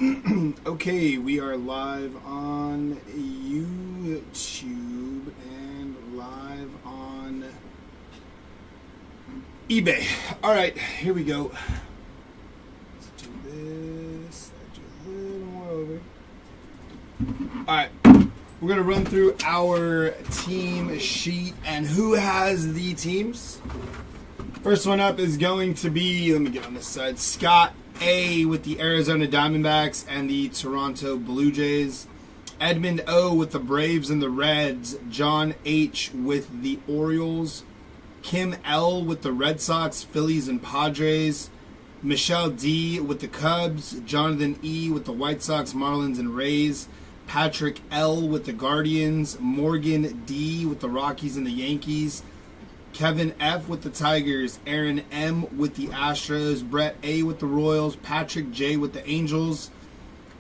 Okay, we are live on YouTube and live on eBay. All right, here we go. Let's do this. Let's do a little more over. All right, we're gonna run through our team sheet and who has the teams. First one up is going to be, let me get on this side, Scott A with the Arizona Diamondbacks and the Toronto Blue Jays. Edmund O with the Braves and the Reds. John H with the Orioles. Kim L with the Red Sox, Phillies, and Padres. Michelle D with the Cubs. Jonathan E with the White Sox, Marlins, and Rays. Patrick L with the Guardians. Morgan D with the Rockies and the Yankees. Kevin F with the Tigers, Aaron M with the Astros, Brett A with the Royals, Patrick J with the Angels,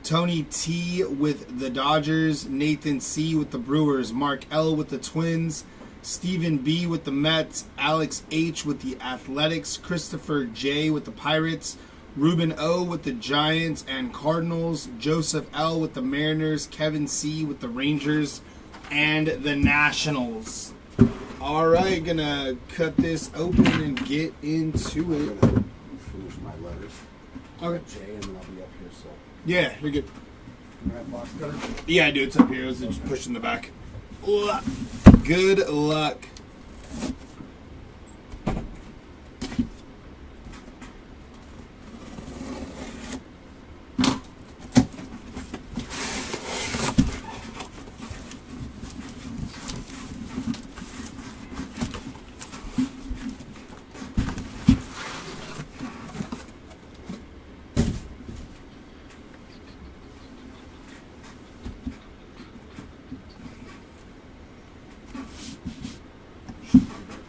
Tony T with the Dodgers, Nathan C with the Brewers, Mark L with the Twins, Stephen B with the Mets, Alex H with the Athletics, Christopher J with the Pirates, Ruben O with the Giants and Cardinals, Joseph L with the Mariners, Kevin C with the Rangers, and the Nationals. All right, gonna cut this open and get into it. I'm gonna finish my letters. Okay. Jay, and then I'll be up here. So. Yeah, you're good. All right, box cutter. Yeah, I do. It's up here. I was just pushing the back. Good luck.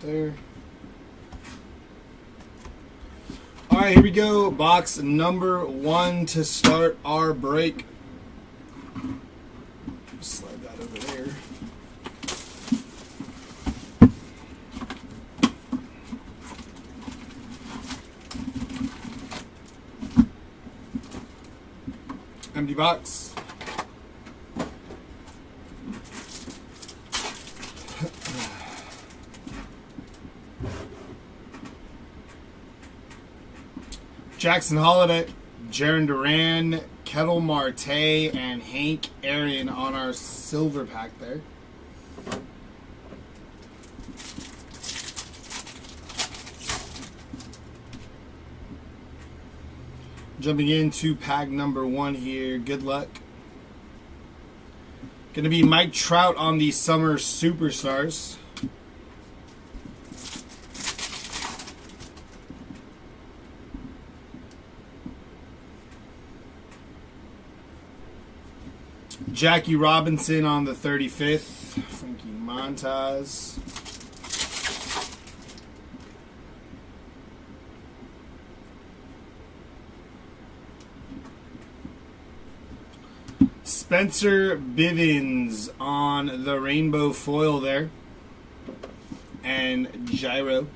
There. All right, here we go. Box number 1 to start our break. Slide that over there. Empty box. Jackson Holiday, Jaron Duran, Kettle Marte, and Hank Aaron on our silver pack there. Jumping into pack number 1 here. Good luck. Going to be Mike Trout on the Summer Superstars. Jackie Robinson on the 35th. Frankie Montas. Spencer Bivens on the rainbow foil there. And Gyro.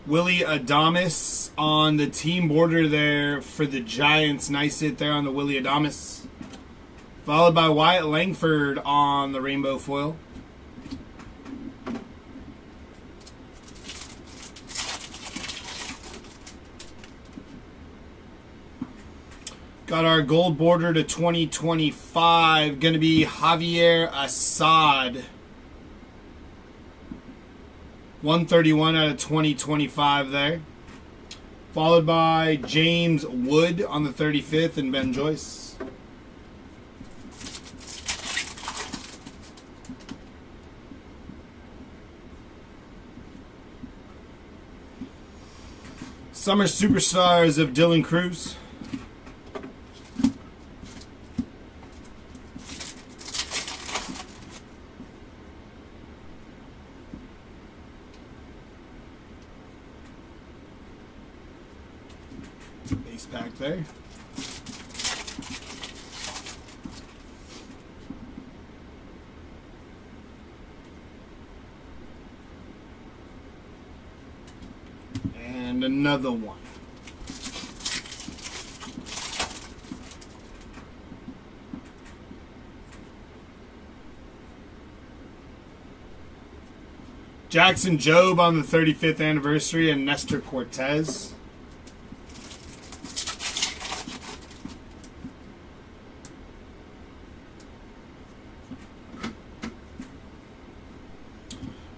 Willie Adames on the team border there for the Giants. Nice hit there on the Willie Adames. Followed by Wyatt Langford on the rainbow foil. Got our gold border to 2025. Going to be Javier Assad. 131 out of 2025 there. Followed by James Wood on the 35th and Ben Joyce. Summer Superstars of Dylan Cruz. Base pack there. And another one. Jackson Jobe on the 35th anniversary and Nestor Cortez.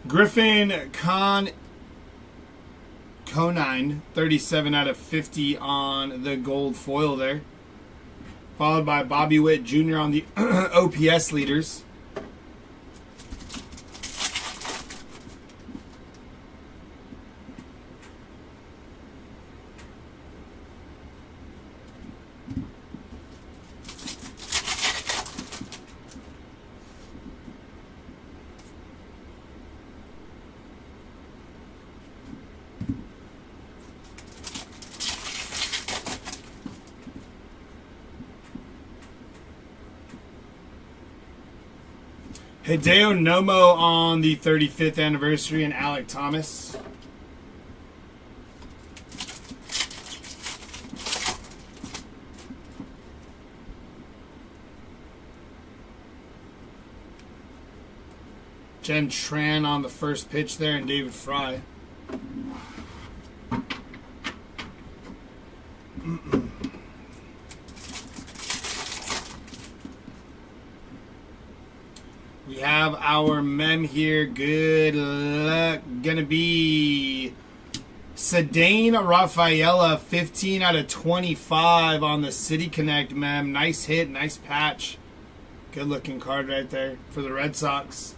Griffin Conine, 37 out of 50 on the gold foil there. Followed by Bobby Witt Jr. on the OPS leaders. Hideo Nomo on the 35th anniversary and Alec Thomas. Jen Tran on the first pitch there and David Fry. We have our mem here. Good luck. Gonna be Sedane Rafaela, 15 out of 25 on the City Connect mem. Nice hit, nice patch. Good looking card right there for the Red Sox.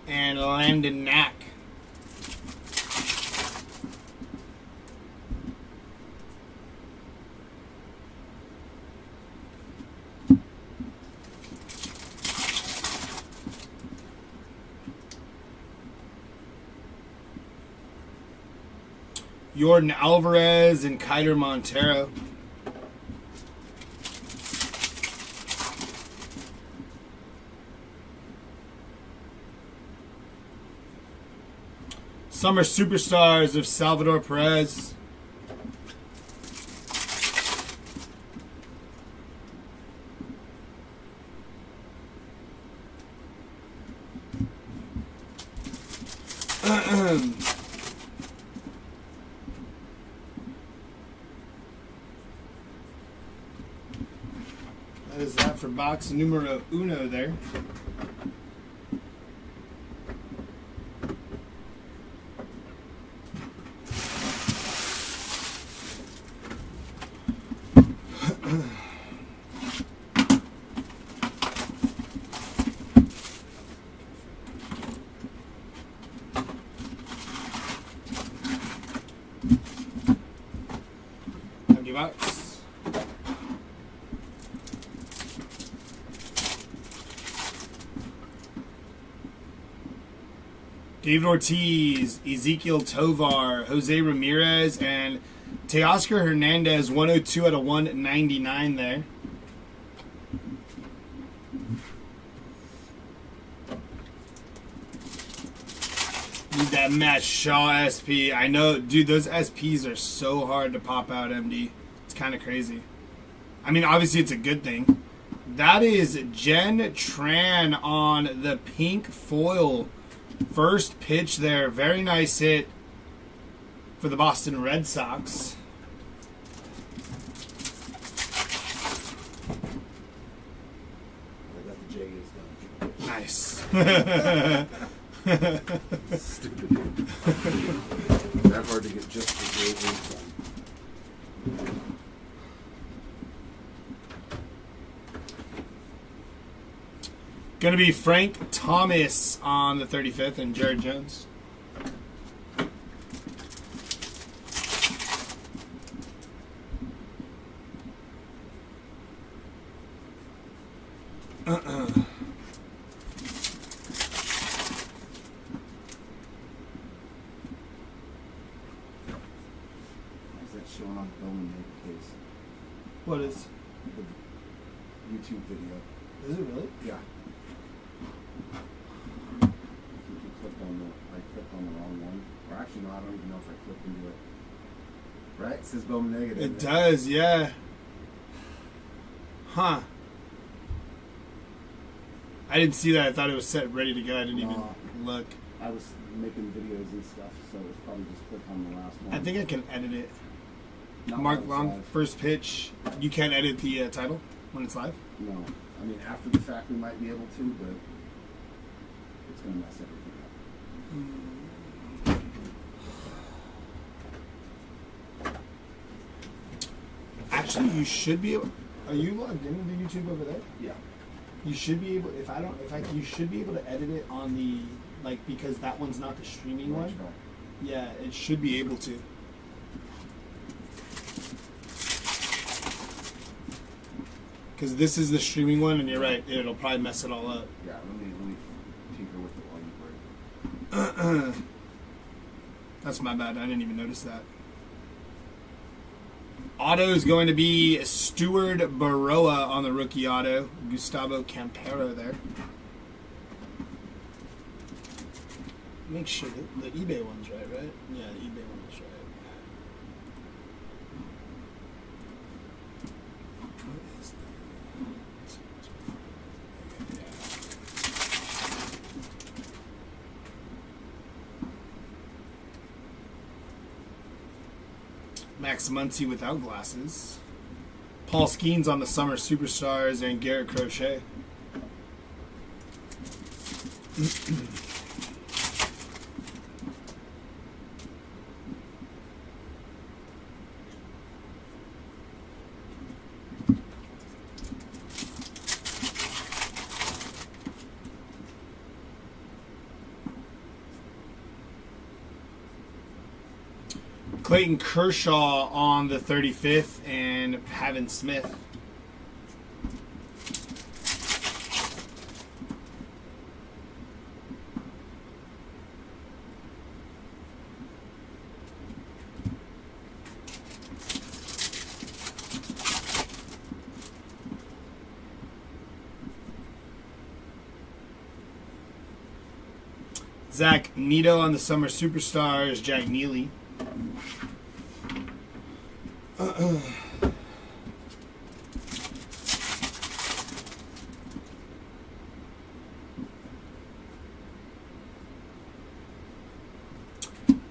And Landon Knack. Jordan Alvarez and Kiter Montero. Summer Superstars of Salvador Perez. That is that for box numero uno there. Empty box. David Ortiz, Ezekiel Tovar, Jose Ramirez, and Teoscar Hernandez, 102 out of 199 there. Need that Matt Shaw SP. I know, dude, those SPs are so hard to pop out, MD. It's kind of crazy. I mean, obviously it's a good thing. That is Jen Tran on the pink foil. First pitch there. Very nice hit for the Boston Red Sox. I got the Jays done. Nice. Stupid dude. That hard to get just the Jays done. Going to be Frank Thomas on the 35th and Jared Jones. Showing on the Bowman Nate case. What is? The YouTube video. Is it really? Yeah. I think you clicked on I clicked on the wrong one. Or actually, no, I don't even know if I clicked into it. Right? It says Bowman negative. It does, yeah. Huh. I didn't see that. I thought it was set ready to go. I didn't even look. I was making videos and stuff, so it was probably just click on the last one. I think I can edit it. Not Mark when it's Long, live. first pitch. You can't edit the title when it's live? No. I mean, after the fact, we might be able to, but it's going to mess everything up. Actually, you should be able. Are you logged into YouTube over there? Yeah. You should be able. You should be able to edit it on the because that one's not the streaming one. Yeah, it should be able to. Because this is the streaming one, and you're right. It'll probably mess it all up. Yeah. Let me tinker with it while you break. That's my bad. I didn't even notice that. Auto is going to be Stuart Baroa on the rookie auto. Gustavo Campero there. Make sure that the eBay one's right? Yeah, the eBay one is right. What is that? Max Muncy without glasses. Paul Skeens on the Summer Superstars and Garrett Crochet. Clayton Kershaw on the 35th and Pavin Smith. Zach Nito on the Summer Superstars, Jack Neely.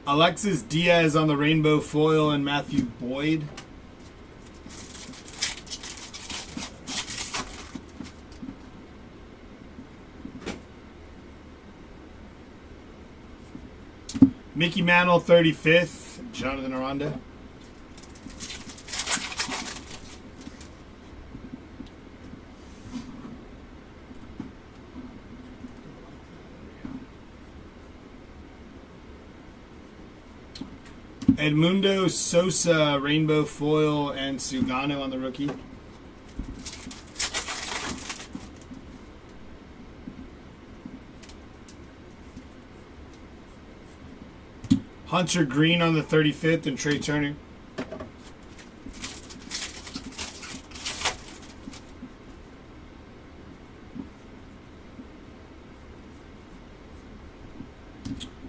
Alexis Diaz on the rainbow foil and Matthew Boyd. Mickey Mantle 35th, Jonathan Aranda. Edmundo Sosa, rainbow foil, and Sugano on the rookie. Hunter Green on the 35th and Trey Turner.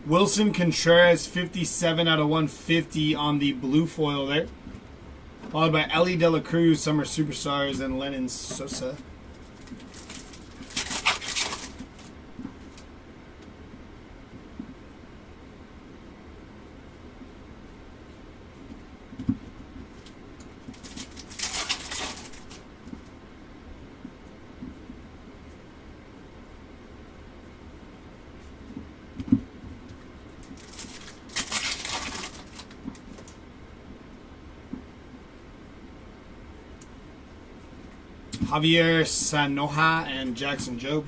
Wilson Contreras, 57 out of 150 on the blue foil there. Followed by Ellie De La Cruz, Summer Superstars, and Lennon Sosa. Javier Sanoja and Jackson Jobe.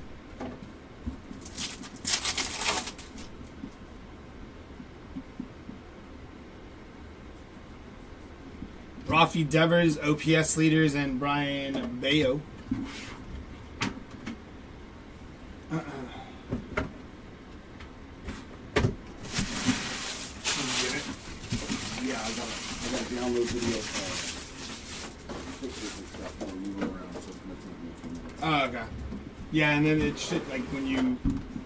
Rafi Devers, OPS leaders, and Brian Bayo. Yeah, I gotta download video pictures and stuff when we go around, so it's gonna take me a few minutes. Oh, okay. Yeah, and then it should, like, when you,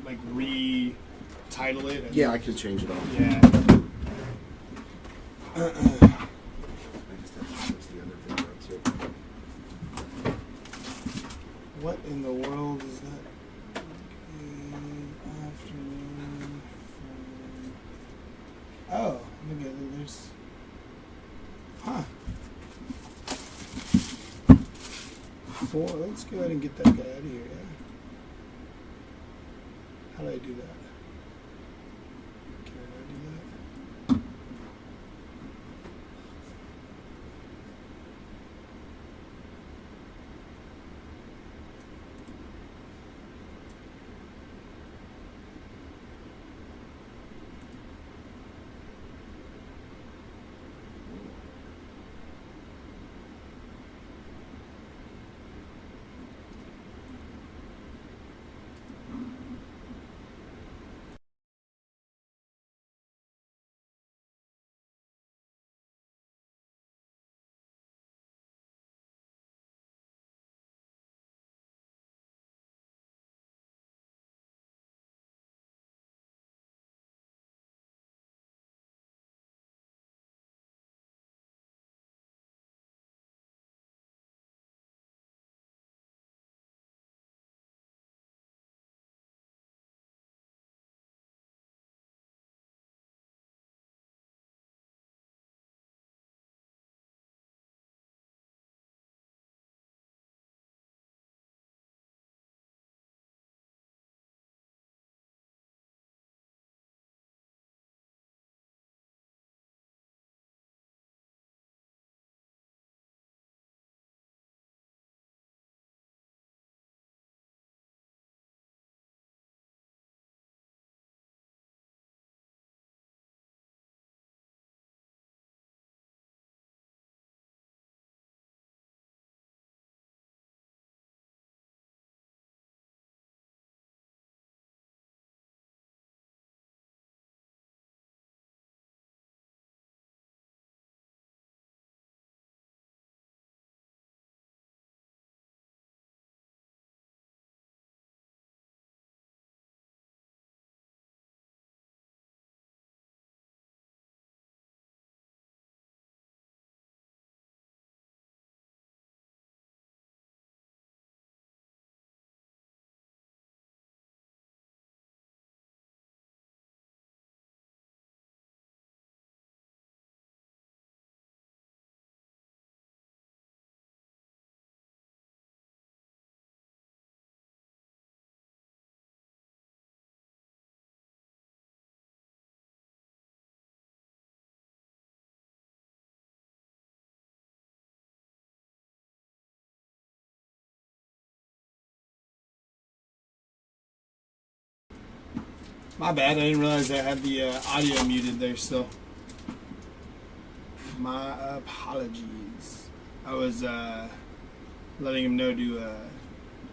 like, re-title it. And, Yeah, I can change it all. Yeah. What in the world is that? Good afternoon. Oh, look at it. There's. Huh. 4. Let's go ahead and get that guy out of here. Yeah. How do I do that? Can I not do that? My bad. I didn't realize I had the audio muted there still. My apologies. I was letting him know to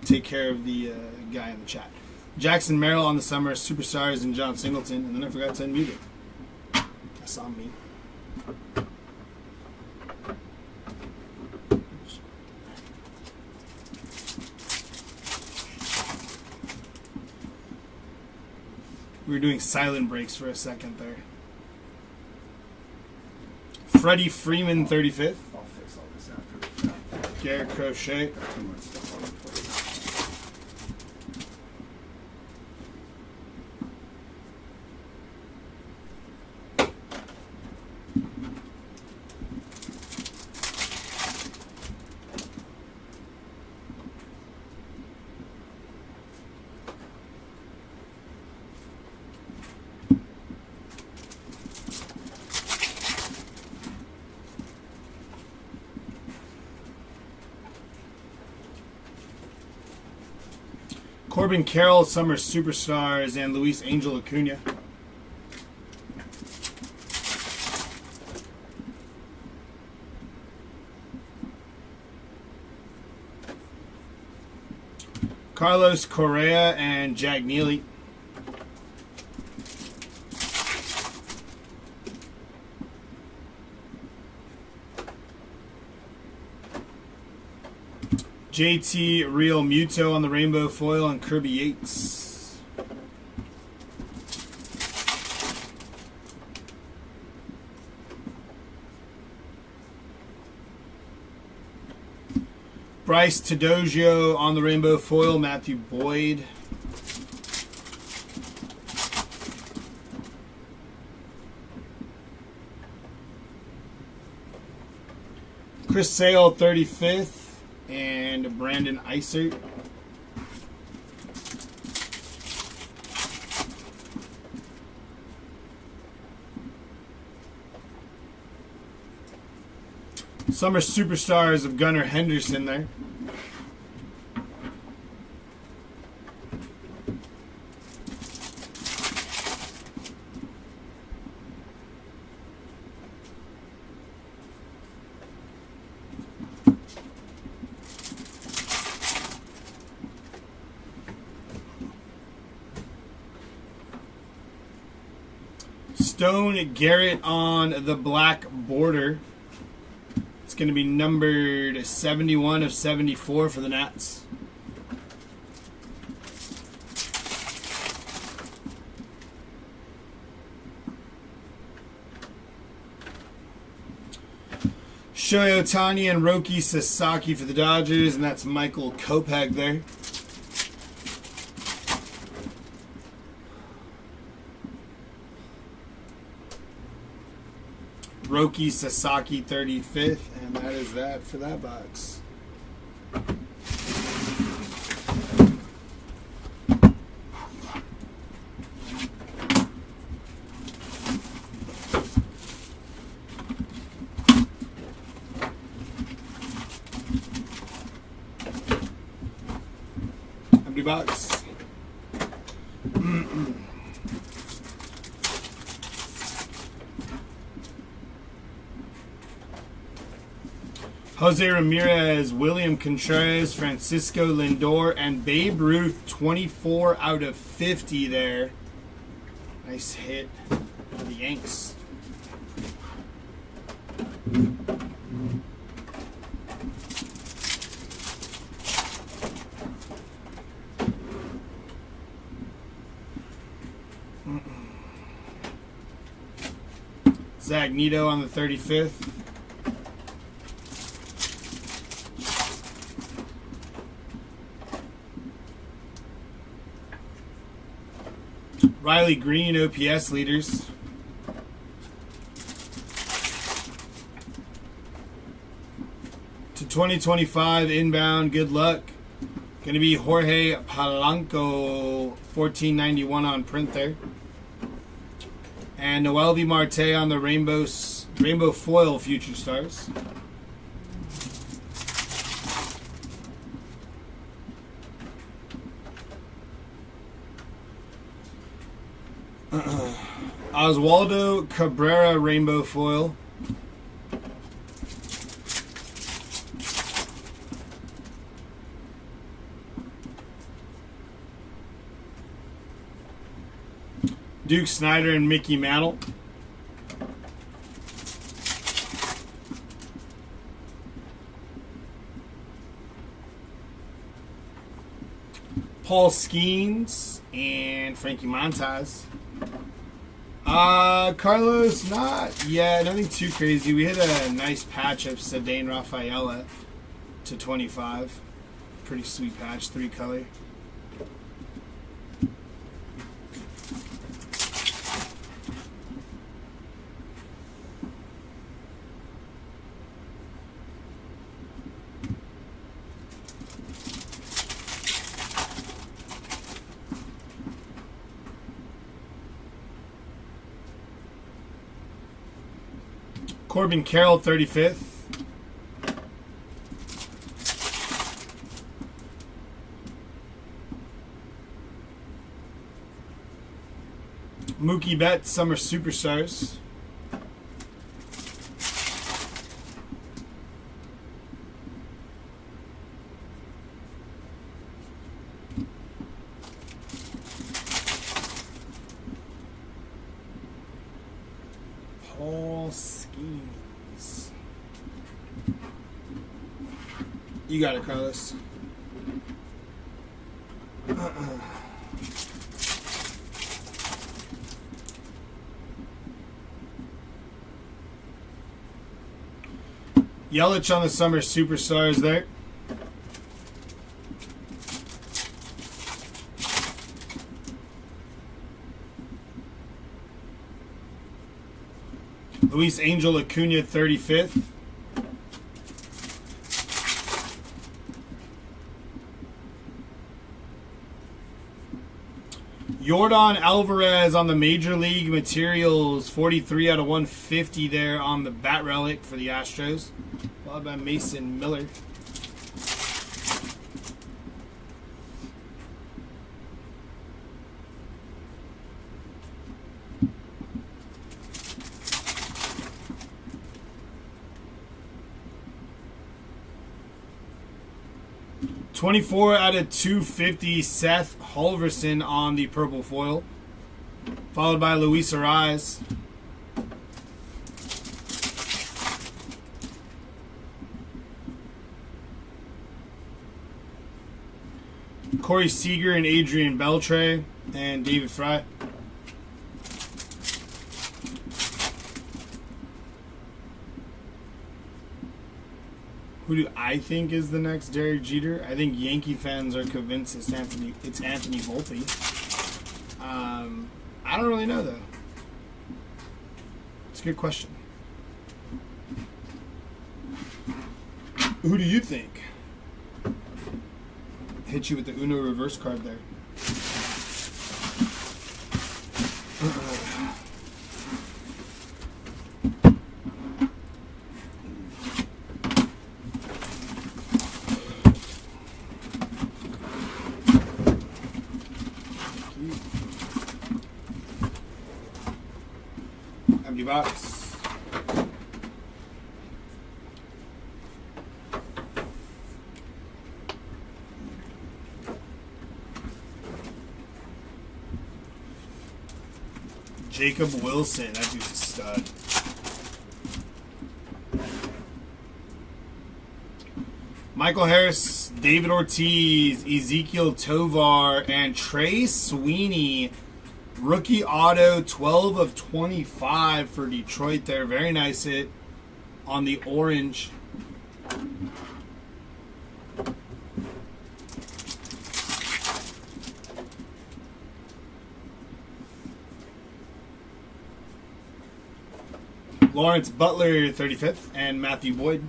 take care of the guy in the chat. Jackson Merrill on the summer superstars and John Singleton, and then I forgot to unmute it. That's on me. We were doing silent breaks for a second there. Freddie Freeman, 35th. I'll fix all this after the fact. Garrett Crochet. Got too much stuff on the plate. Corbin Carroll, Summer Superstars, and Luis Angel Acuna. Carlos Correa and Jack Neely. JT Real Muto on the rainbow foil and Kirby Yates. Bryce Teodosio on the rainbow foil. Matthew Boyd. Chris Sale, 35th, and Brandon Isert. Summer Superstars of Gunnar Henderson there. Stone Garrett on the black border. It's going to be numbered 71 of 74 for the Nats. Shohei Ohtani and Roki Sasaki for the Dodgers, and that's Michael Kopech there. Roki Sasaki, 35th, and that is that for that box. Empty box. Jose Ramirez, William Contreras, Francisco Lindor, and Babe Ruth, 24 out of 50 there. Nice hit for the Yanks. Zach Neto on the 35th. Riley Green, OPS leaders. To 2025 inbound, good luck. Going to be Jorge Polanco, 1491 on print there. And Noelvi Marte on the rainbow foil Future Stars. Oswaldo Cabrera rainbow foil. Duke Snyder and Mickey Mantle. Paul Skeens and Frankie Montas. Carlos, nothing too crazy. We hit a nice patch of Cedane Rafaela to 25. Pretty sweet patch, 3-color. Corbin Carroll, 35th. Mookie Betts, Summer Superstars. Paul Skeens. You got it, Carlos. Yelich on the Summer Superstars there. Luis Angel Acuna 35th. Yordan Alvarez on the Major League Materials, 43 out of 150 there on the Bat Relic for the Astros. Followed by Mason Miller. $24 out of 250, Seth Halverson on the purple foil. Followed by Luis Ariz. Corey Seager and Adrian Beltre and David Fry. Who do I think is the next Derek Jeter? I think Yankee fans are convinced it's Anthony Volpe. I don't really know, though. It's a good question. Who do you think? Hit you with the Uno reverse card there. Empty box. Jacob Wilson, that dude's a stud. Michael Harris, David Ortiz, Ezekiel Tovar, and Trey Sweeney. Rookie auto, 12 of 25 for Detroit there. Very nice hit on the orange. Lawrence Butler, 35th, and Matthew Boyd.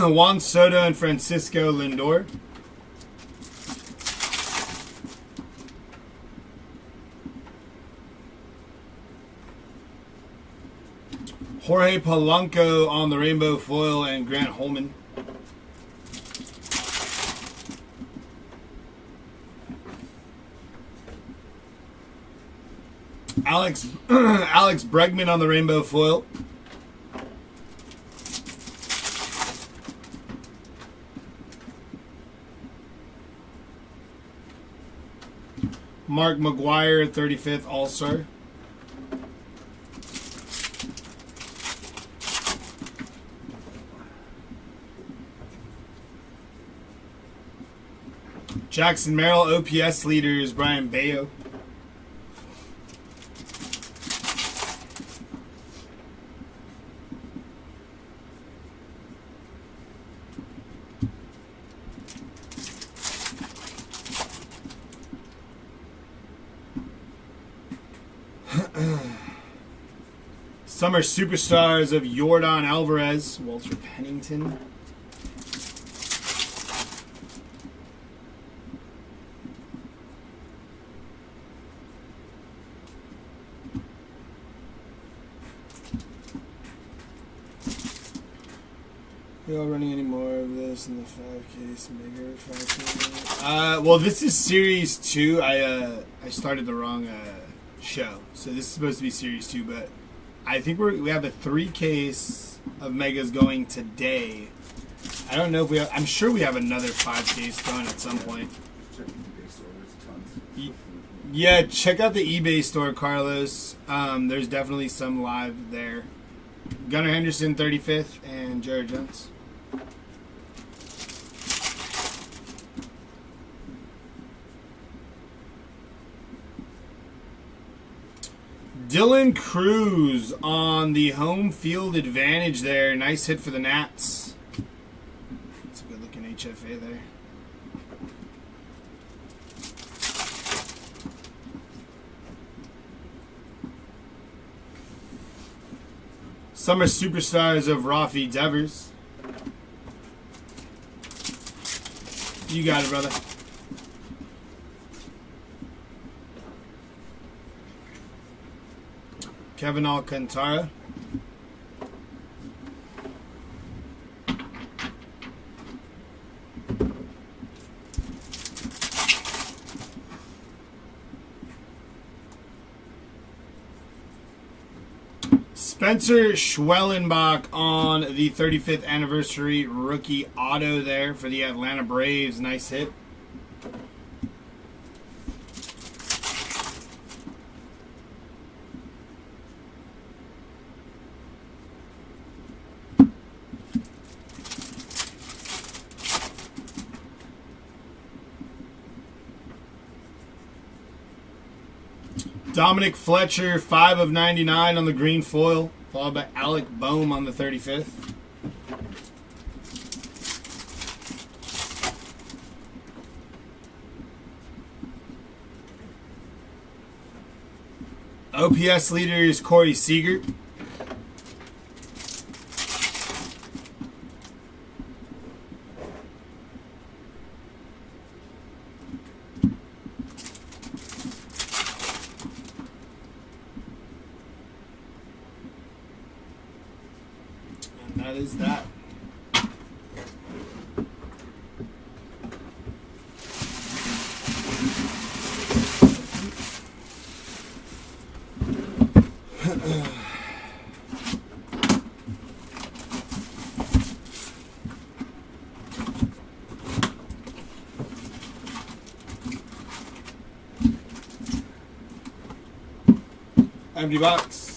Juan Soto and Francisco Lindor. Jorge Polanco on the rainbow foil and Grant Holman. Alex Bregman on the rainbow foil. Mark McGuire, 35th All-Star. Jackson Merrill, OPS leaders, Brian Bayo. Summer Superstars of Yordan Alvarez, Walter Pennington. Are y'all running any more of this in the 5K bigger 5K? Well, this is Series 2. I started the wrong show, so this is supposed to be Series 2, but I think we have a 3 case of megas going today. I don't know if we have. I'm sure we have another 5 case going at some point. Check the eBay store. There's tons. Yeah, check out the eBay store, Carlos. There's definitely some live there. Gunnar Henderson, 35th, and Jared Jones. Dylan Cruz on the home field advantage there. Nice hit for the Nats. That's a good looking HFA there. Summer Superstars of Rafi Devers. You got it, brother. Kevin Alcantara. Spencer Schwellenbach on the 35th anniversary rookie auto there for the Atlanta Braves. Nice hit. Dominic Fletcher, 5 of 99 on the green foil, followed by Alec Boehm on the 35th. OPS leader is Corey Seager. That is that. Empty box.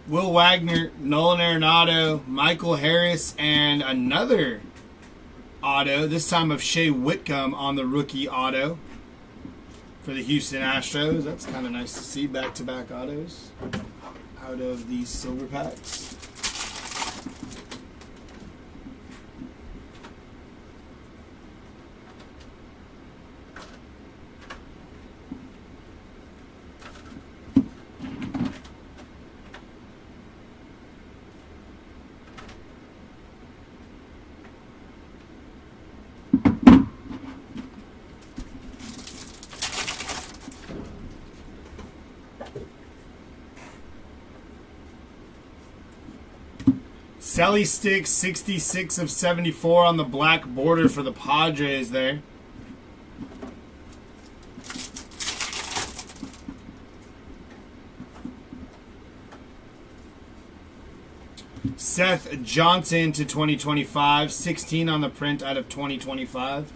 Will Wagner, Nolan Arenado, Michael Harris, and another auto, this time of Shea Whitcomb on the rookie auto for the Houston Astros. That's kind of nice to see, back-to-back autos out of these silver packs. Selly Stick, 66 of 74 on the black border for the Padres there. Seth Johnson to 2025, 16 on the print out of 2025,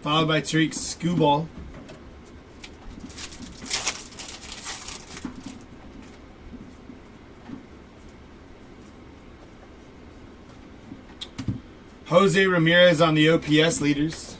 followed by Tariq Skubal. Jose Ramirez on the OPS leaders.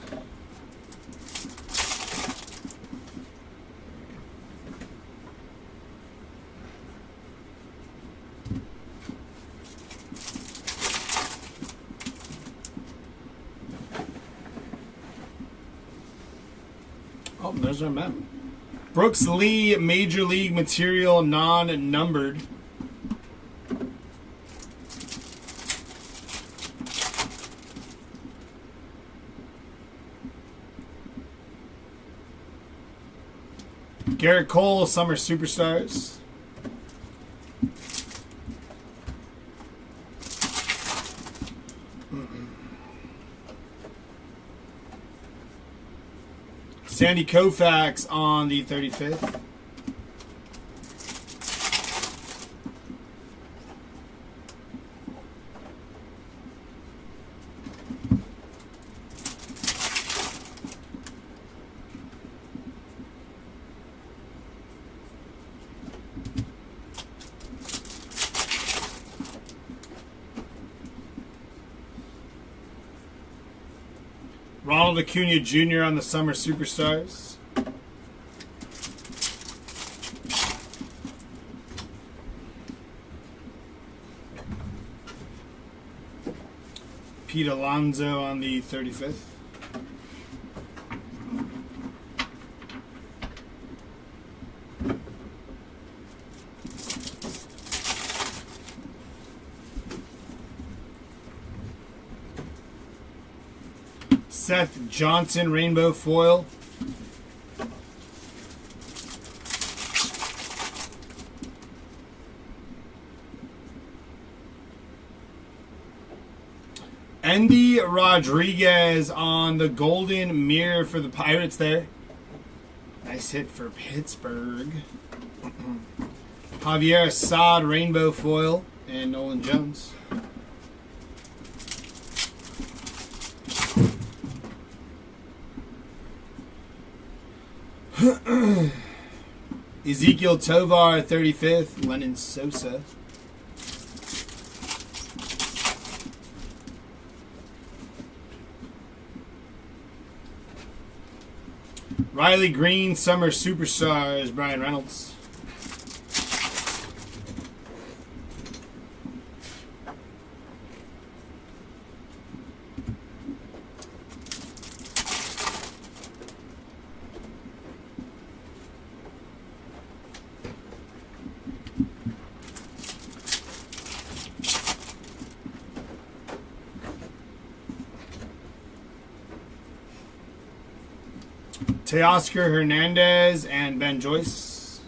Oh, there's our map. Brooks Lee, Major League Material, non-numbered. Garrett Cole, Summer Superstars. Sandy Koufax on the 35th. Ronald Acuna Jr. on the Summer Superstars. Pete Alonso on the 35th. Seth Johnson rainbow foil. Andy Rodriguez on the golden mirror for the Pirates there. Nice hit for Pittsburgh. Javier Assad rainbow foil and Nolan Jones. Ezekiel Tovar 35th, Lennon Sosa. Riley Green, Summer Superstars, Brian Reynolds. Teoscar Hernandez and Ben Joyce.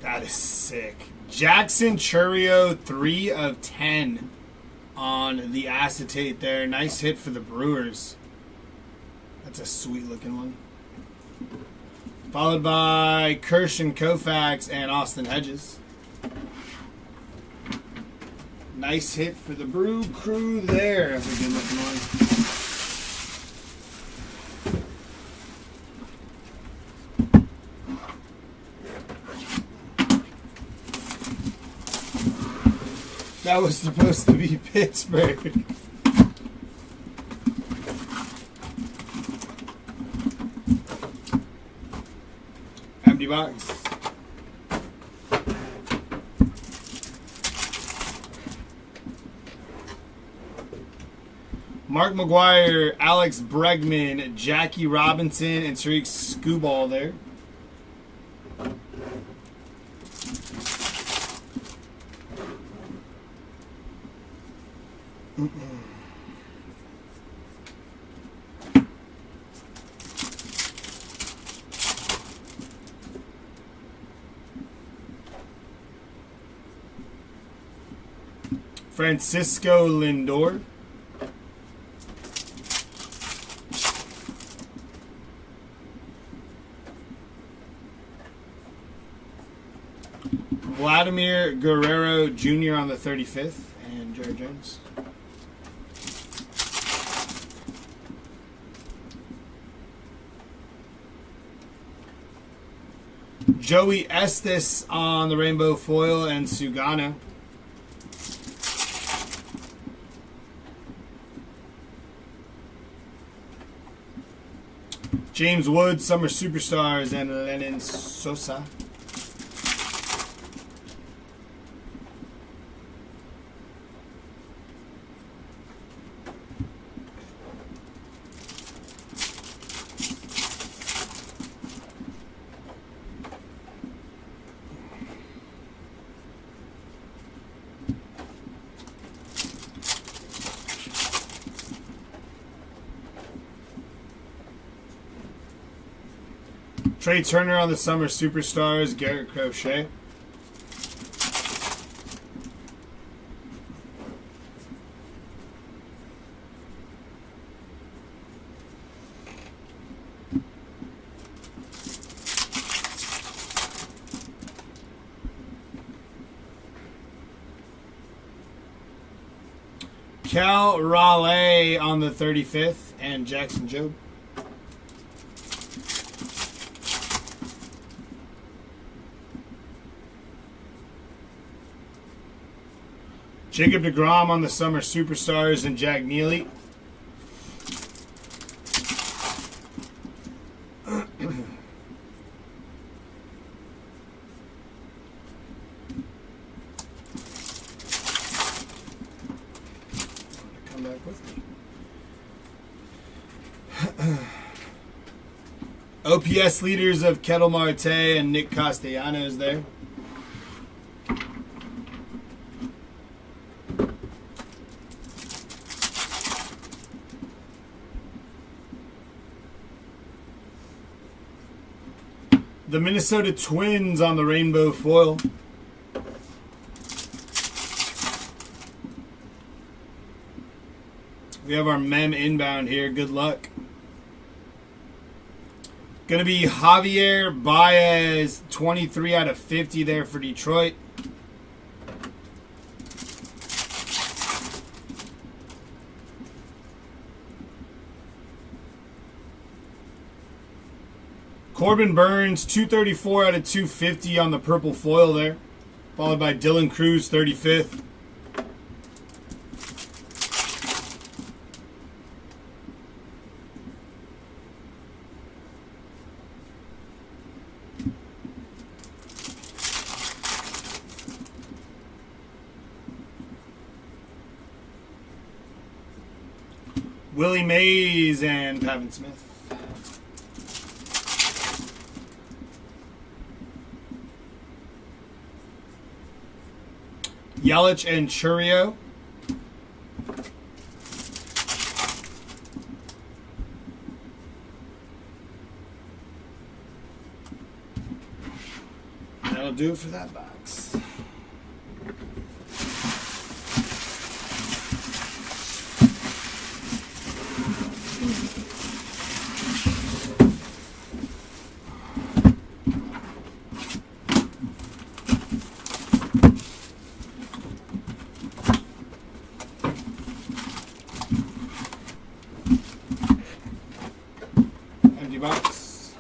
That is sick. Jackson Chourio, 3 of 10 on the acetate there. Nice hit for the Brewers. That's a sweet looking one. Followed by Kirsten Koufax and Austin Hedges. Nice hit for the Brew Crew there. That's a good looking one. That was supposed to be Pittsburgh. Empty box. Mark McGuire, Alex Bregman, Jackie Robinson, and Tariq Skubal there. Francisco Lindor. Vladimir Guerrero Jr. on the 35th, and Jared Jones. Joey Estes on the rainbow foil and Sugano. James Wood, Summer Superstars, and Lennon Sosa. Trey Turner on the Summer Superstars, Garrett Crochet. Cal Raleigh on the 35th, and Jackson Jobe. Jacob deGrom on the Summer Superstars and Jack Neely. with me. OPS leaders of Kettle Marte and Nick Castellanos there. The Minnesota Twins on the rainbow foil. We have our mem inbound here. Good luck. Going to be Javier Baez, 23 out of 50 there for Detroit. Corbin Burns, 234 out of 250 on the purple foil there. Followed by Dylan Cruz, 35th. Willie Mays and Pavin Smith. Yelich and Churio. That'll do it for that box. Empty box.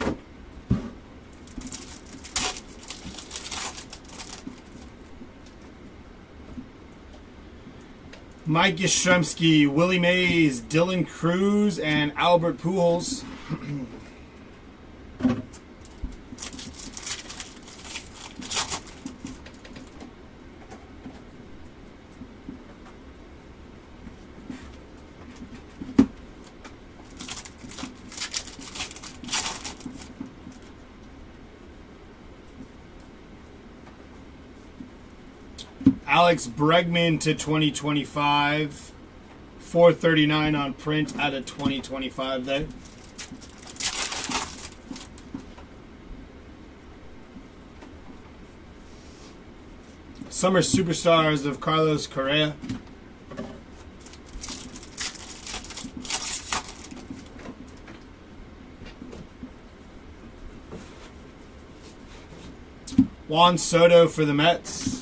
Mike Yastrzemski, Willie Mays, Dylan Cruz, and Albert Pujols. Alex Bregman to 2025. 439 on print out of 2025 there. Summer Superstars of Carlos Correa. Juan Soto for the Mets.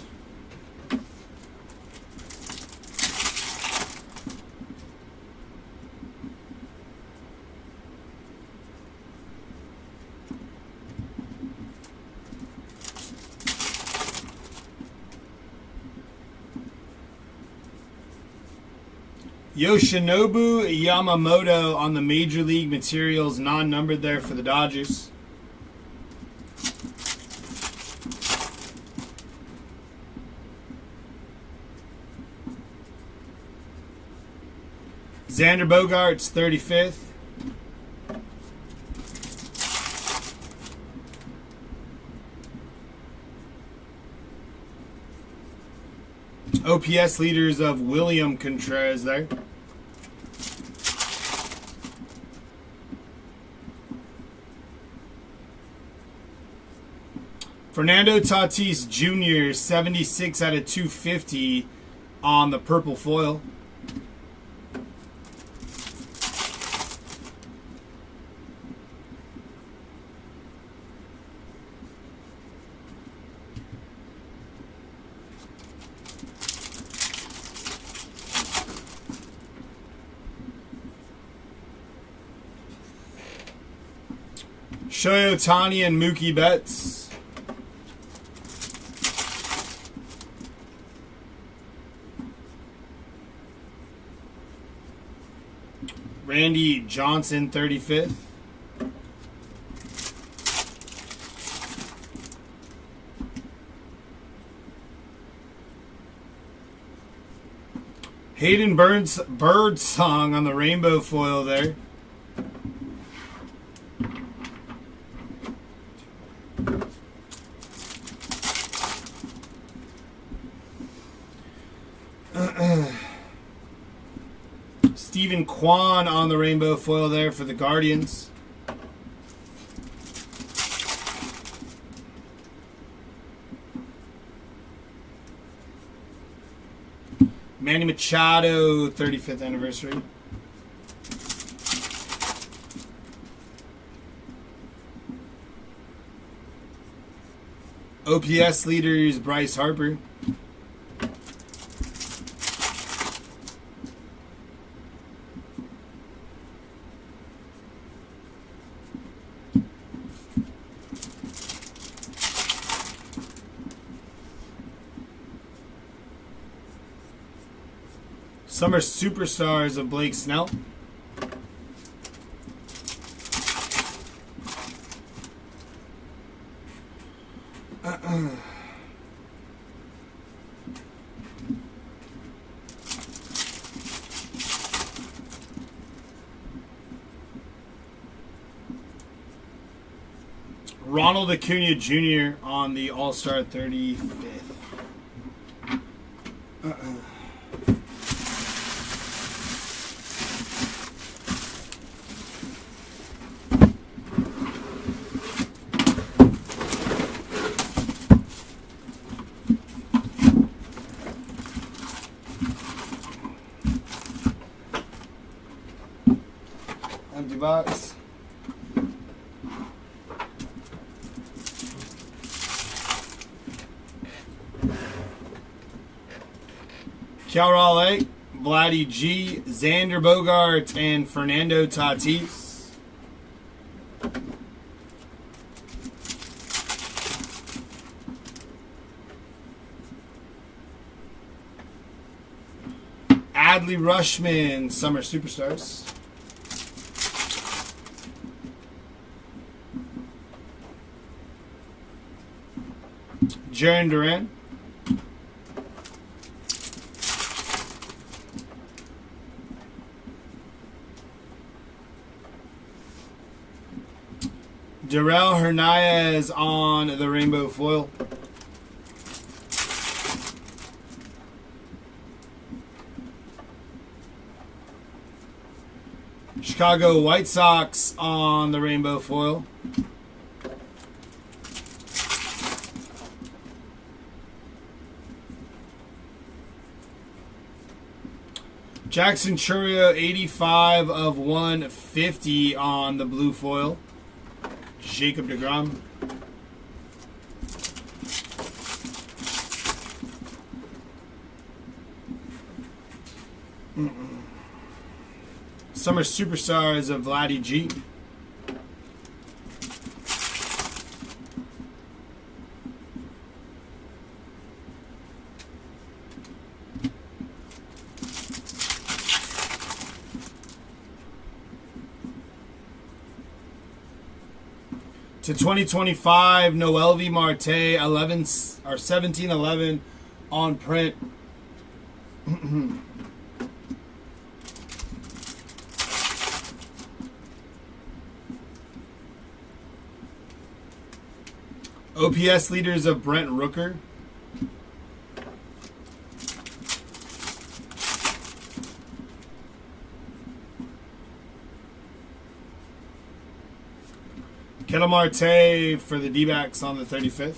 Yoshinobu Yamamoto on the Major League Materials, non-numbered there for the Dodgers. Xander Bogaerts, 35th. OPS leaders of William Contreras there. Fernando Tatis Jr., 76 out of 250 on the purple foil. Shohei Ohtani and Mookie Betts. Randy Johnson, 35th. Hayden Burns Bird Song on the rainbow foil there. Stephen Kwan on the rainbow foil there for the Guardians. Manny Machado, 35th anniversary. OPS leaders, Bryce Harper. Summer Superstars of Blake Snell. Ronald Acuna Jr. on the All-Star 35th. Empty box. Cal Raleigh, Vladdy G, Xander Bogaerts, and Fernando Tatis. Adley Rushman, Summer Superstars. Jarren Duran. Darrell Hernandez on the rainbow foil. Chicago White Sox on the rainbow foil. Jackson Chourio, 85 of 150 on the blue foil. Jacob deGrom. Summer Superstars of Vladdy G. To 2025, Noelvi Marte, 1711 on print. OPS leaders of Brent Rooker. Ketel Marte for the D-backs on the 35th.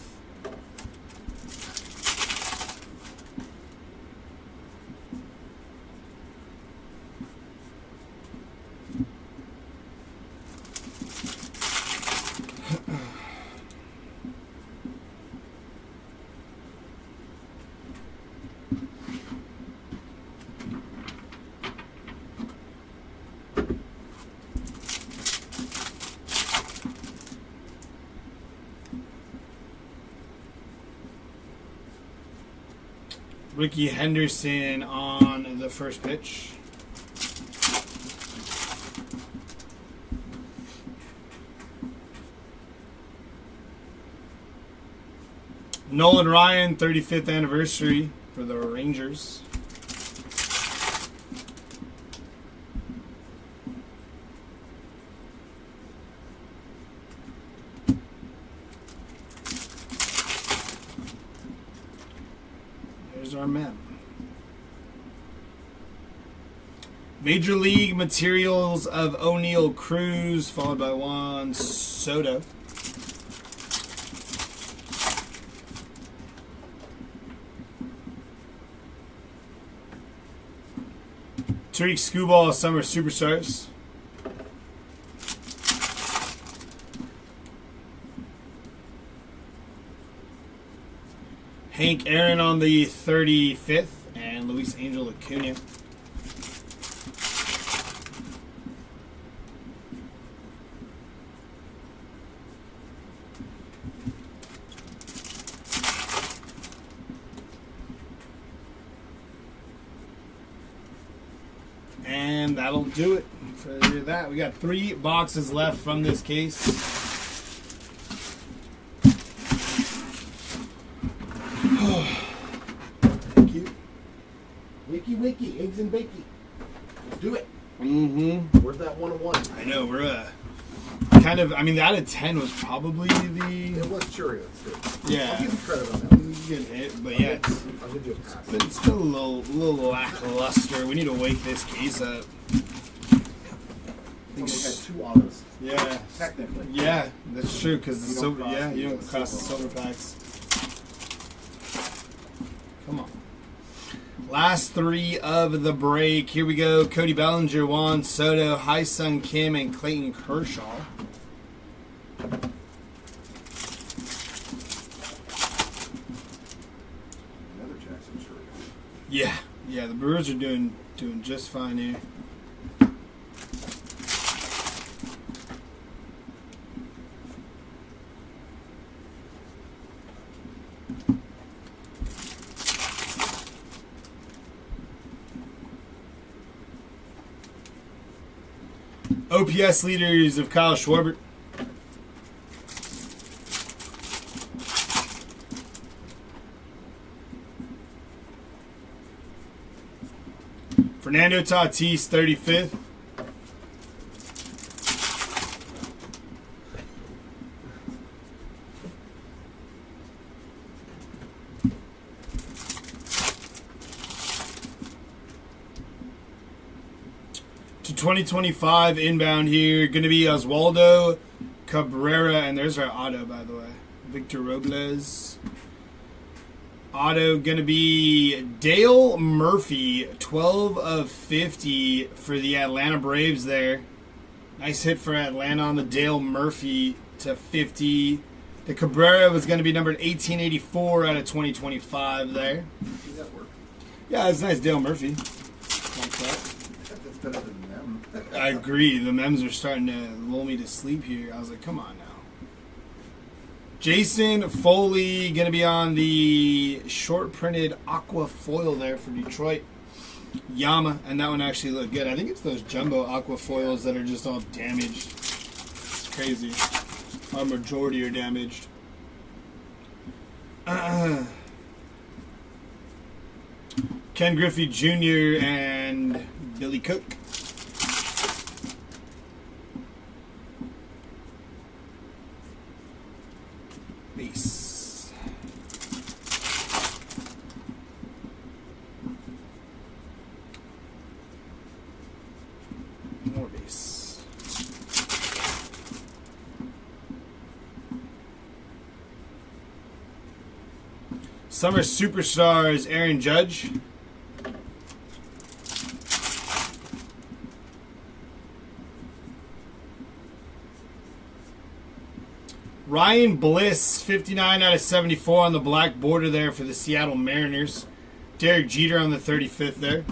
Ricky Henderson on the first pitch. Nolan Ryan, 35th anniversary for the Rangers. our mem. Major League Materials of O'Neal Cruz, followed by Juan Soto. Tariq Skubal, Summer Superstars. Hank Aaron on the 35th, and Luis Angel Acuna. And that'll do it for that. We got 3 boxes left from this case. Thank you. Wiki, eggs and bakey. Let's do it. Mm-hmm. Where's that 101? I know, we're kind of, I mean, the out of 10 was probably the... It was Cheerios, too. Yeah. I'll give you credit on that. It was a good hit, but yeah, I'll give you a pass. but it's still a little lackluster. We need to wake this case up. We had 2 autos. Yeah. Technically. Yeah, that's true, because the You don't silver, cross yeah, the you don't cross the silver. silver packs. Come on. Last 3 of the break. Here we go. Cody Bellinger, Juan Soto, Hai-Sung Kim, and Clayton Kershaw. Another Jackson Cheerio. Yeah, the Brewers are doing just fine here. OPS leaders of Kyle Schwarber. Fernando Tatis, 35th. To 2025 inbound here, going to be Oswaldo Cabrera, and there's our auto, by the way. Victor Robles. Auto going to be Dale Murphy, 12 of 50 for the Atlanta Braves there. Nice hit for Atlanta on the Dale Murphy to 50. The Cabrera was going to be numbered 1884 out of 2025 there. See that work? Yeah, it's nice Dale Murphy. Like that. That's better than them. I agree. The memes are starting to lull me to sleep here. I was like, come on now. Jason Foley going to be on the short printed aqua foil there for Detroit. Yama, and that one actually looked good. I think it's those jumbo aqua foils that are just all damaged. It's crazy. Our majority are damaged. Ken Griffey Jr. and Billy Cook. Base. More base. Summer Superstars, Aaron Judge. Ryan Bliss, 59 out of 74 on the black border there for the Seattle Mariners. Derek Jeter on the 35th there.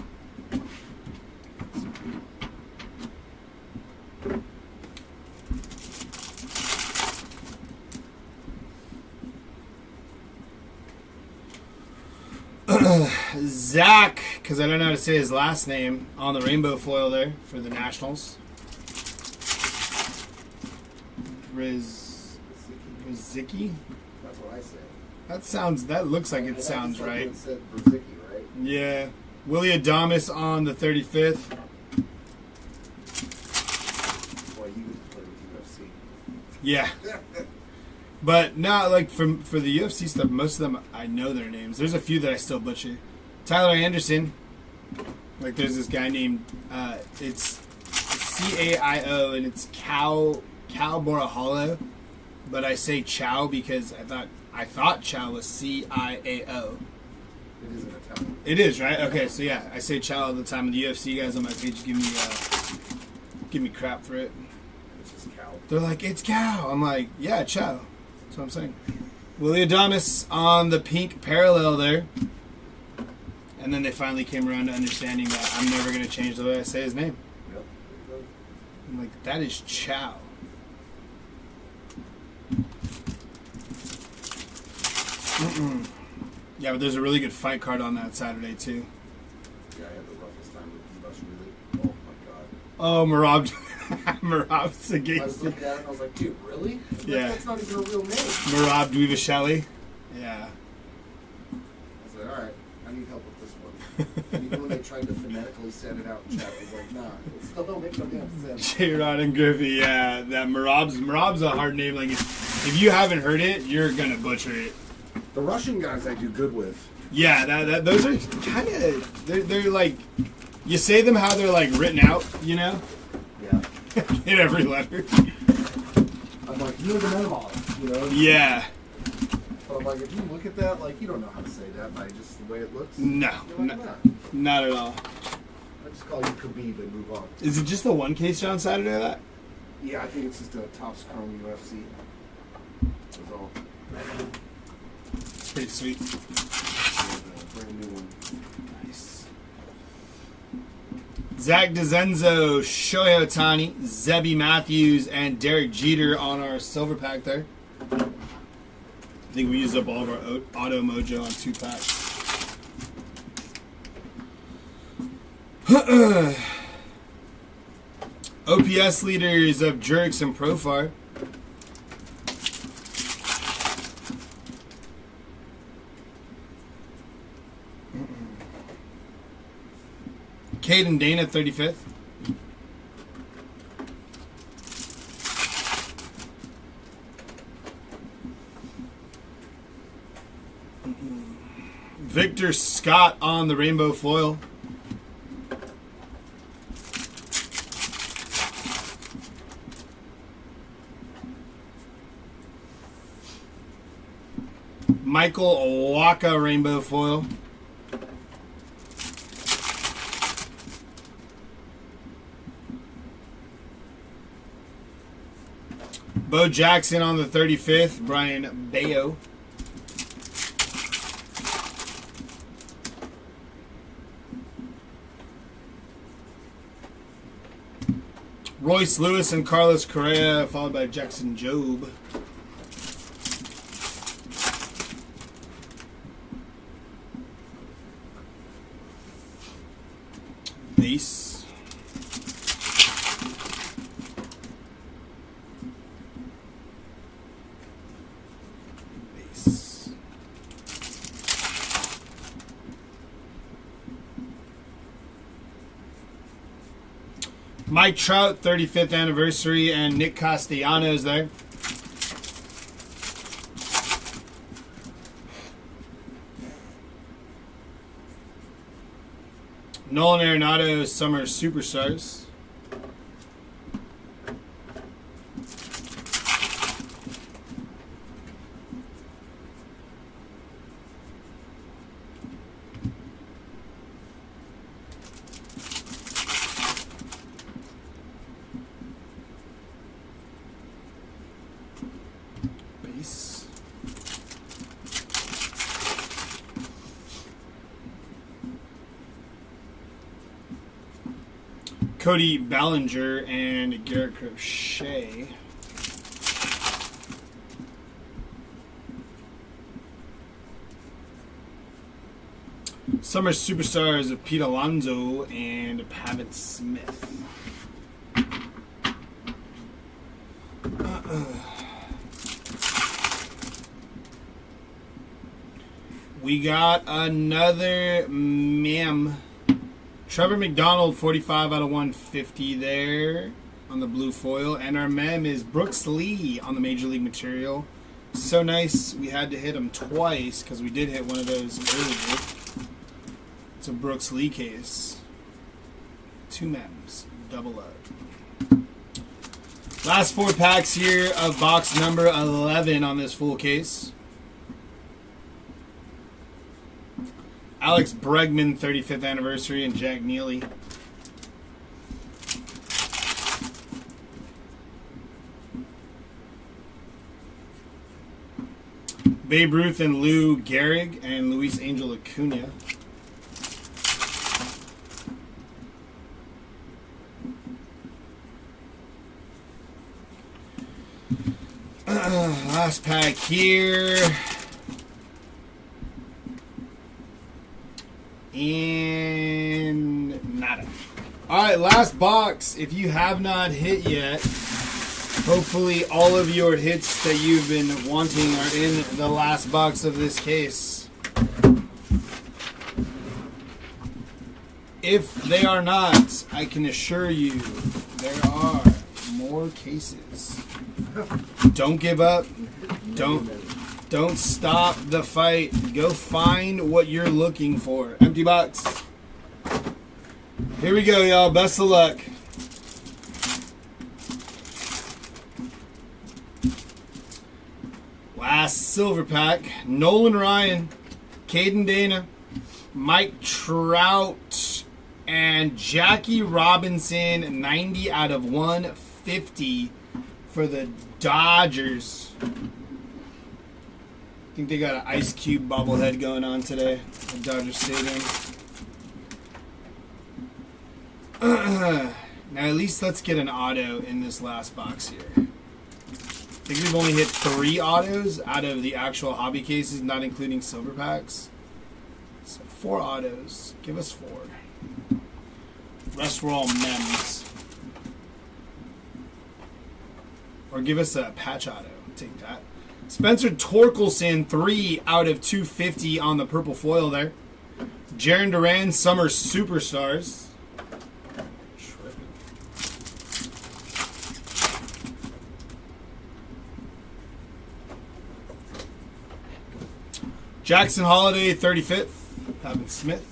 Zach, because I don't know how to say his last name, on the rainbow foil there for the Nationals. Riziki? That's what I say. That looks like it And I sounds just right. It said Brzezicki, right? Yeah. Willie Adames on the 35th. Boy, he was playing with UFC. Yeah. But now, like, for the UFC stuff, most of them, I know their names. There's a few that I still butcher. Tyler Anderson. Like there's this guy named it's CAIO and it's Cal Boraholo, but I say Chow because I thought Chow was CIAO. It is an Italian. It is, right? Okay, so yeah, I say Chow all the time. The UFC guys on my page give me crap for it. It's just cow. They're like, it's Cow. I'm like, yeah, Chow. That's what I'm saying. Willie Adames on the pink parallel there. And then they finally came around to understanding that I'm never going to change the way I say his name. Yep. I'm like, that is Chow. Mm-mm. Yeah, but there's a really good fight card on that Saturday, too. Yeah, I had the roughest time with Bush, really. Oh, Oh, my God. Marab I was looking at it and I was like, dude, really? Yeah. That's not even a real name. Marab Dvivashvili. Yeah. I was like, alright, I need help with this one. And even when they tried to phonetically set it out in chat, I was like, nah, it still don't make no damn sense. J-Rod and Griffey, yeah. That Marab's a hard name. Like, if you haven't heard it, you're going to butcher it. The Russian guys I do good with. Yeah, those are kind of, they're like, you say them how they're like written out, you know? Yeah. In every letter. I'm like, you're the Menavov, you know? Yeah. But I'm like, if you look at that, like, you don't know how to say that by just the way it looks. No, You're like, nah. not at all. I just call you Khabib and move on. Is it just the one case on Saturday of that? Yeah, I think it's just a Topps Chrome UFC. That's all. It's pretty sweet. A brand new one. Nice. Zach DeZenzo, Shohei Ohtani, Zebby Matthews, and Derek Jeter on our silver pack there. I think we used up all of our Auto Mojo on 2 packs. OPS leaders of Jerks and Profar. Caden Dana, 35th. Victor Scott on the rainbow foil. Michael Waka rainbow foil. Bo Jackson on the 35th. Brian Bayo. Royce Lewis and Carlos Correa, followed by Jackson Jobe. Base. Base. Mike Trout, 35th anniversary, and Nick Castellanos there. Nolan Arenado, Summer Superstars. Base. Cody Ballinger and Garrett Crochet. Summer Superstars of Pete Alonso and Pavin Smith. We got another mem. Trevor McDonald, 45 out of 150 there on the blue foil. And our mem is Brooks Lee on the Major League material. So nice. We had to hit him twice because we did hit one of those earlier. It's a Brooks Lee case. 2 mems. Double up. Last 4 packs here of box number 11 on this full case. Alex Bregman, 35th anniversary, and Jack Neely. Babe Ruth and Lou Gehrig and Luis Angel Acuna. Last pack here. And nada. Alright, last box. If you have not hit yet, hopefully all of your hits that you've been wanting are in the last box of this case. If they are not, I can assure you there are more cases. Don't give up. Don't stop the fight. Go find what you're looking for. Empty box. Here we go, y'all. Best of luck. Last silver pack. Nolan Ryan, Caden Dana, Mike Trout, and Jackie Robinson, 90 out of 150 for the Dodgers. I think they got an Ice Cube bobblehead going on today at Dodger Stadium. Now at least let's get an auto in this last box here. I think we've only hit 3 autos out of the actual hobby cases, not including silver packs. So 4 autos. Give us 4. Rest were all mems. Or give us a patch auto. Take that. Spencer Torkelson, 3 out of 250 on the purple foil there. Jarren Duran, Summer Superstars. Jackson Holiday, 35th. Pavin Smith.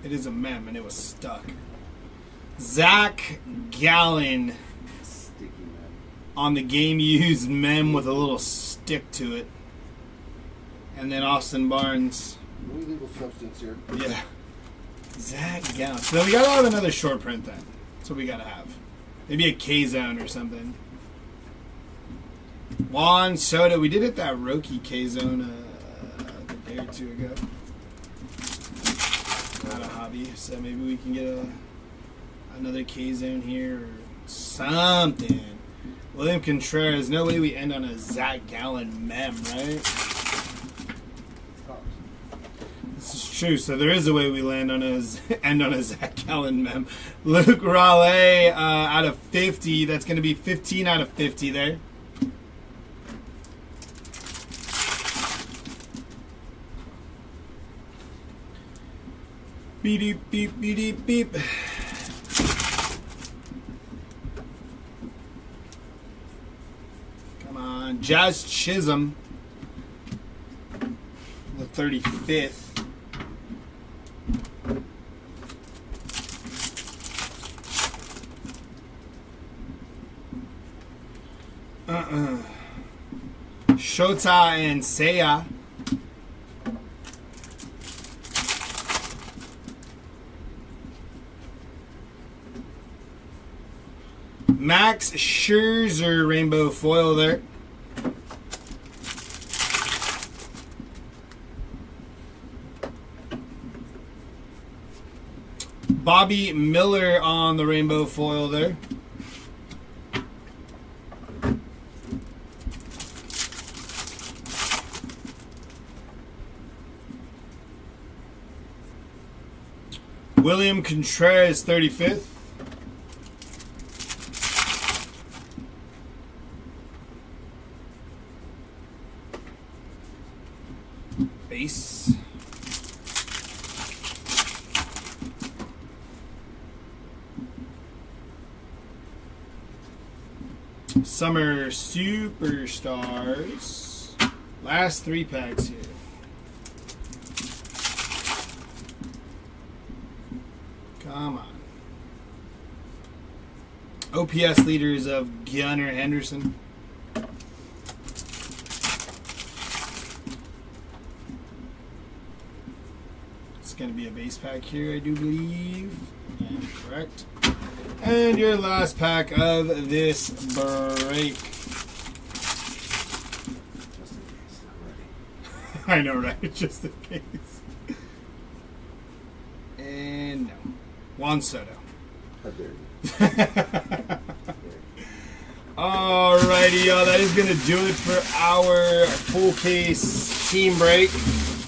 It is a mem, and it was stuck. Zach Gallen on the game used mem with a little stick to it. And then Austin Barnes. No illegal substance here. Yeah. Zach Gallen. So then we gotta have another short print then. That's what we gotta have. Maybe a K-Zone or something. Juan Soto. We did it that Roki K-Zone a day or 2 ago. Not a hobby, so maybe we can get another K-Zone here or something. William Contreras. No way we end on a Zach Gallen mem, right? This is true. So there is a way we end on a Zach Gallen mem. Luke Raleigh out of 50. That's going to be 15 out of 50 there. Beep, beep, beep, beep, beep. Come on. Jazz Chisholm. The 35th. Shota and Seiya. Max Scherzer rainbow foil there. Bobby Miller on the rainbow foil there. William Contreras, 35th. Base. Summer Superstars. Last 3 packs here. Come on. OPS leaders of Gunnar Henderson. It's going to be a base pack here, I do believe. And correct. And your last pack of this break. Just in case, not ready. I know, right? Just in case. And no. Juan Soto. How dare you? Alrighty, y'all. That is going to do it for our full case team break.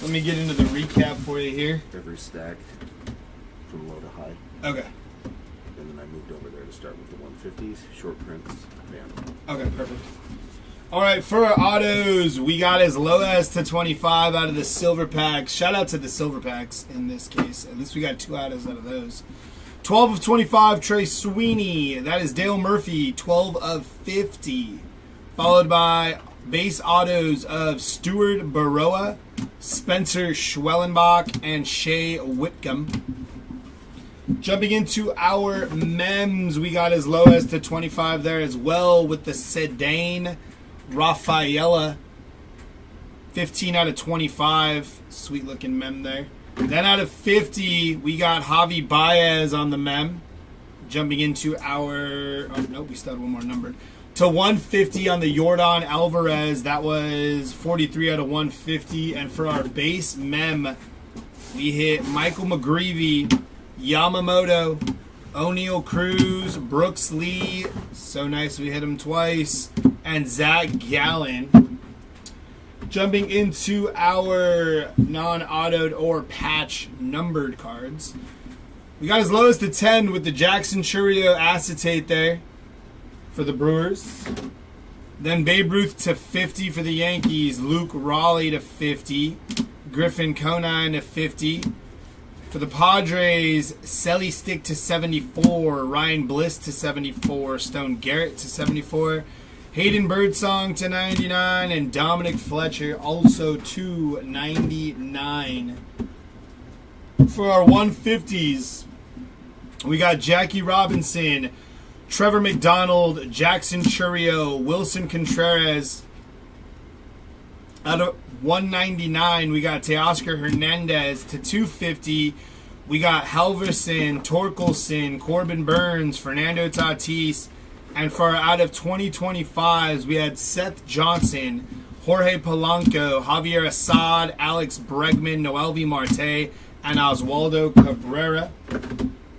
Let me get into the recap for you here. Every stack from low to high. Okay. And then I moved over there to start with the 150s, short prints, bam. Okay, perfect. All right, for our autos, we got as low as to 25 out of the silver packs. Shout out to the silver packs in this case. At least we got 2 autos out of those. 12 of 25, Trey Sweeney. That is Dale Murphy, 12 of 50. Followed by base autos of Stuart Baroa, Spencer Schwellenbach, and Shea Whitcomb. Jumping into our mems, we got as low as to 25 there as well with the Sedan Rafaela. 15 out of 25. Sweet looking mem there. Then out of 50, we got Javi Baez on the mem. Jumping into our... Oh, nope, we still had one more numbered. To 150 on the Yordan Alvarez. That was 43 out of 150. And for our base mem, we hit Michael McGreevy, Yamamoto, O'Neal Cruz, Brooks Lee. So nice we hit him twice. And Zach Gallen. Jumping into our non-autoed or patch numbered cards. We got as low as to 10 with the Jackson Chourio acetate there for the Brewers. Then Babe Ruth to 50 for the Yankees. Luke Raleigh to 50. Griffin Conine to 50. For the Padres, Selly Stick to 74. Ryan Bliss to 74. Stone Garrett to 74. Hayden Birdsong to 99, and Dominic Fletcher also to 99. For our 150s, we got Jackie Robinson, Trevor McDonald, Jackson Chourio, Wilson Contreras. Out of 199, we got Teoscar Hernandez to 250. We got Halverson, Torkelson, Corbin Burns, Fernando Tatis. And for our out of 2025s, we had Seth Johnson, Jorge Polanco, Javier Assad, Alex Bregman, Noelvi Marte, and Oswaldo Cabrera.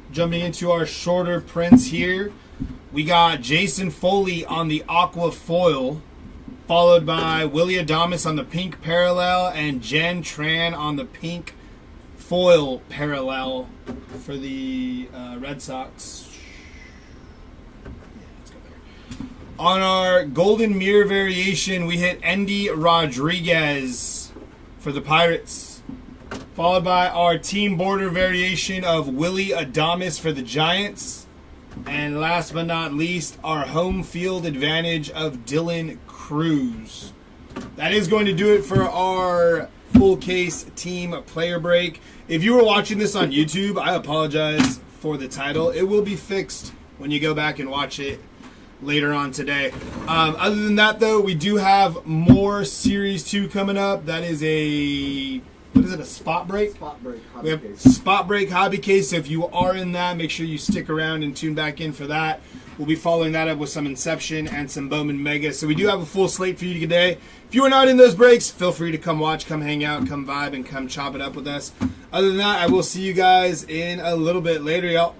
Jumping into our shorter prints here, we got Jason Foley on the aqua foil, followed by Willie Adames on the pink parallel, and Jen Tran on the pink foil parallel for the Red Sox. On our Golden Mirror variation, we hit Endy Rodriguez for the Pirates. Followed by our Team Border variation of Willie Adames for the Giants. And last but not least, our home field advantage of Dylan Cruz. That is going to do it for our full case team player break. If you were watching this on YouTube, I apologize for the title. It will be fixed when you go back and watch it later on today. Other than that, though, we do have more Series 2 coming up. That is a... What is it, a spot break? Spot break, We hobby have case. spot break hobby case. So if you are in that, make sure you stick around and tune back in for that. We'll be following that up with some Inception and some Bowman Mega. So we do have a full slate for you today. If you are not in those breaks, feel free to come watch, come hang out, come vibe, and come chop it up with us. Other than that, I will see you guys in a little bit later, y'all.